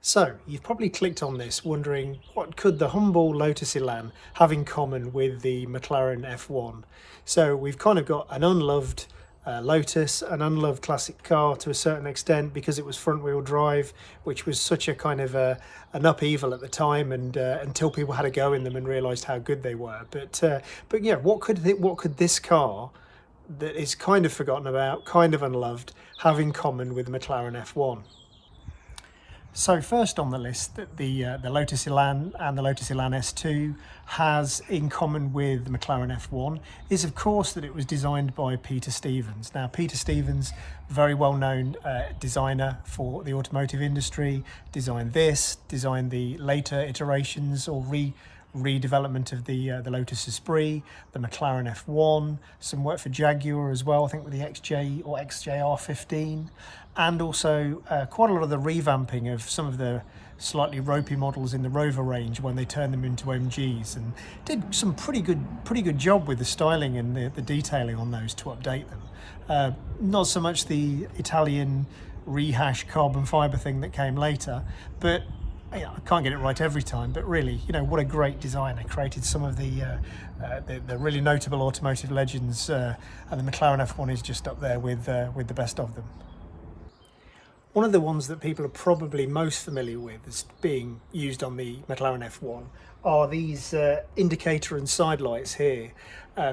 So, you've probably clicked on this wondering what could the humble Lotus Elan have in common with the McLaren F1. So we've kind of got an unloved Lotus, an unloved classic car to a certain extent because it was front wheel drive, which was such a kind of an upheaval at the time, and until people had a go in them and realised how good they were. But yeah, what could this car that is kind of forgotten about, kind of unloved, have in common with the McLaren F1? So first on the list that the Lotus Elan and the Lotus Elan S2 has in common with the McLaren F1 is of course that it was designed by Peter Stevens. Now Peter Stevens, very well known designer for the automotive industry, designed the later iterations or redevelopment of the Lotus Esprit, the McLaren F1, some work for Jaguar as well, I think with the XJ or XJR15, and also quite a lot of the revamping of some of the slightly ropey models in the Rover range when they turned them into MGs, and did some pretty good job with the styling and the detailing on those to update them. Not so much the Italian rehash carbon fibre thing that came later, but I can't get it right every time, but really, what a great designer. Created some of the really notable automotive legends, and the McLaren F1 is just up there with the best of them. One of the ones that people are probably most familiar with as being used on the McLaren F1 are these indicator and side lights here.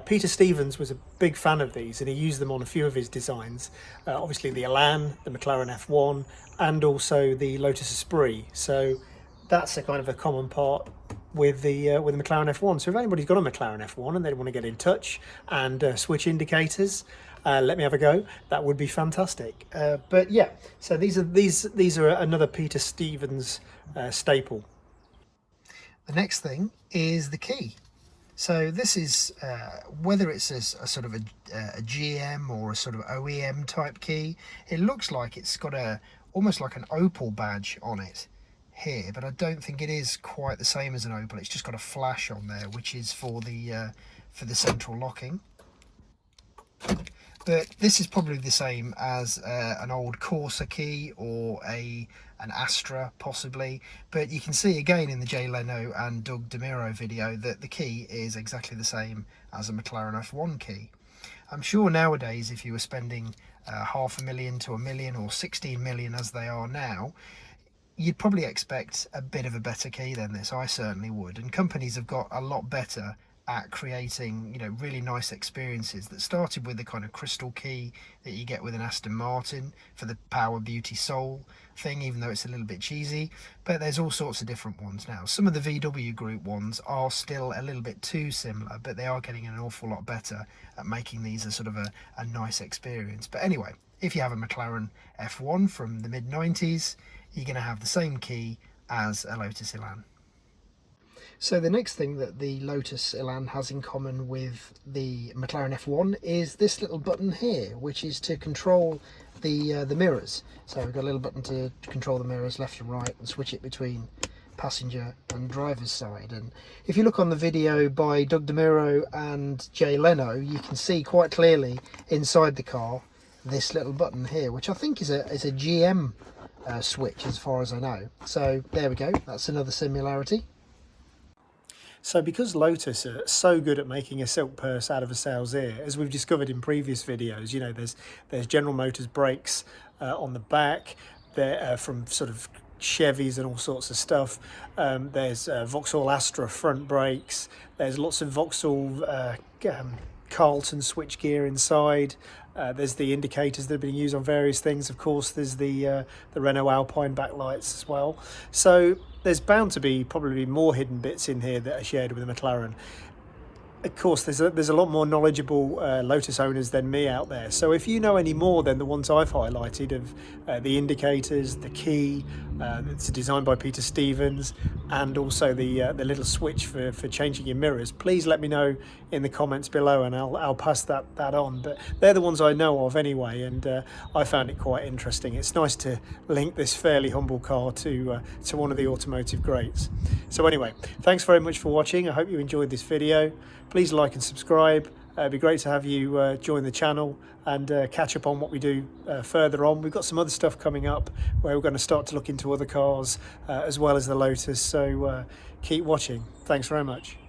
Peter Stevens was a big fan of these and he used them on a few of his designs. Obviously the Elan, the McLaren F1 and also the Lotus Esprit. So that's a kind of a common part with the McLaren F1. So if anybody's got a McLaren F1 and they want to get in touch and switch indicators, let me have a go. That would be fantastic. But yeah, so these are another Peter Stevens staple. The next thing is the key. So this is whether it's a sort of a GM or a sort of OEM type key. It looks like it's got almost like an Opel badge on it here, but I don't think it is quite the same as an Opel. It's just got a flash on there, which is for the central locking. But this is probably the same as an old Corsa key or an Astra possibly, but you can see again in the Jay Leno and Doug DeMiro video that the key is exactly the same as a McLaren F1 key. I'm sure nowadays if you were spending $500,000 to $1 million or 16 million as they are now, you'd probably expect a bit of a better key than this. I certainly would, and companies have got a lot better at creating really nice experiences that started with the kind of crystal key that you get with an Aston Martin for the Power Beauty Soul thing, even though it's a little bit cheesy. But there's all sorts of different ones now. Some of the VW group ones are still a little bit too similar, but they are getting an awful lot better at making these a sort of a nice experience. But anyway, if you have a McLaren F1 from the mid-90s, you're going to have the same key as a Lotus Elan. So the next thing that the Lotus Elan has in common with the McLaren F1 is this little button here, which is to control the mirrors. So we've got a little button to control the mirrors left and right and switch it between passenger and driver's side. And if you look on the video by Doug DeMiro and Jay Leno, you can see quite clearly inside the car this little button here, which I think is a GM switch as far as I know. So there we go, that's another similarity. So because Lotus are so good at making a silk purse out of a sale's ear, as we've discovered in previous videos, there's General Motors brakes on the back, they're from sort of Chevys and all sorts of stuff. There's Vauxhall Astra front brakes, there's lots of Vauxhall Carlton switchgear inside. There's the indicators that have been used on various things. Of course, there's the Renault Alpine backlights as well. So there's bound to be probably more hidden bits in here that are shared with the McLaren. Of course, there's a lot more knowledgeable Lotus owners than me out there. So if you know any more than the ones I've highlighted of the indicators, the key, it's designed by Peter Stevens, and also the little switch for changing your mirrors, please let me know in the comments below, and I'll pass that on. But they're the ones I know of anyway, and I found it quite interesting. It's nice to link this fairly humble car to one of the automotive greats. So anyway, thanks very much for watching. I hope you enjoyed this video. Please like and subscribe. It'd be great to have you join the channel and catch up on what we do further on. We've got some other stuff coming up where we're going to start to look into other cars as well as the Lotus, so keep watching. Thanks very much.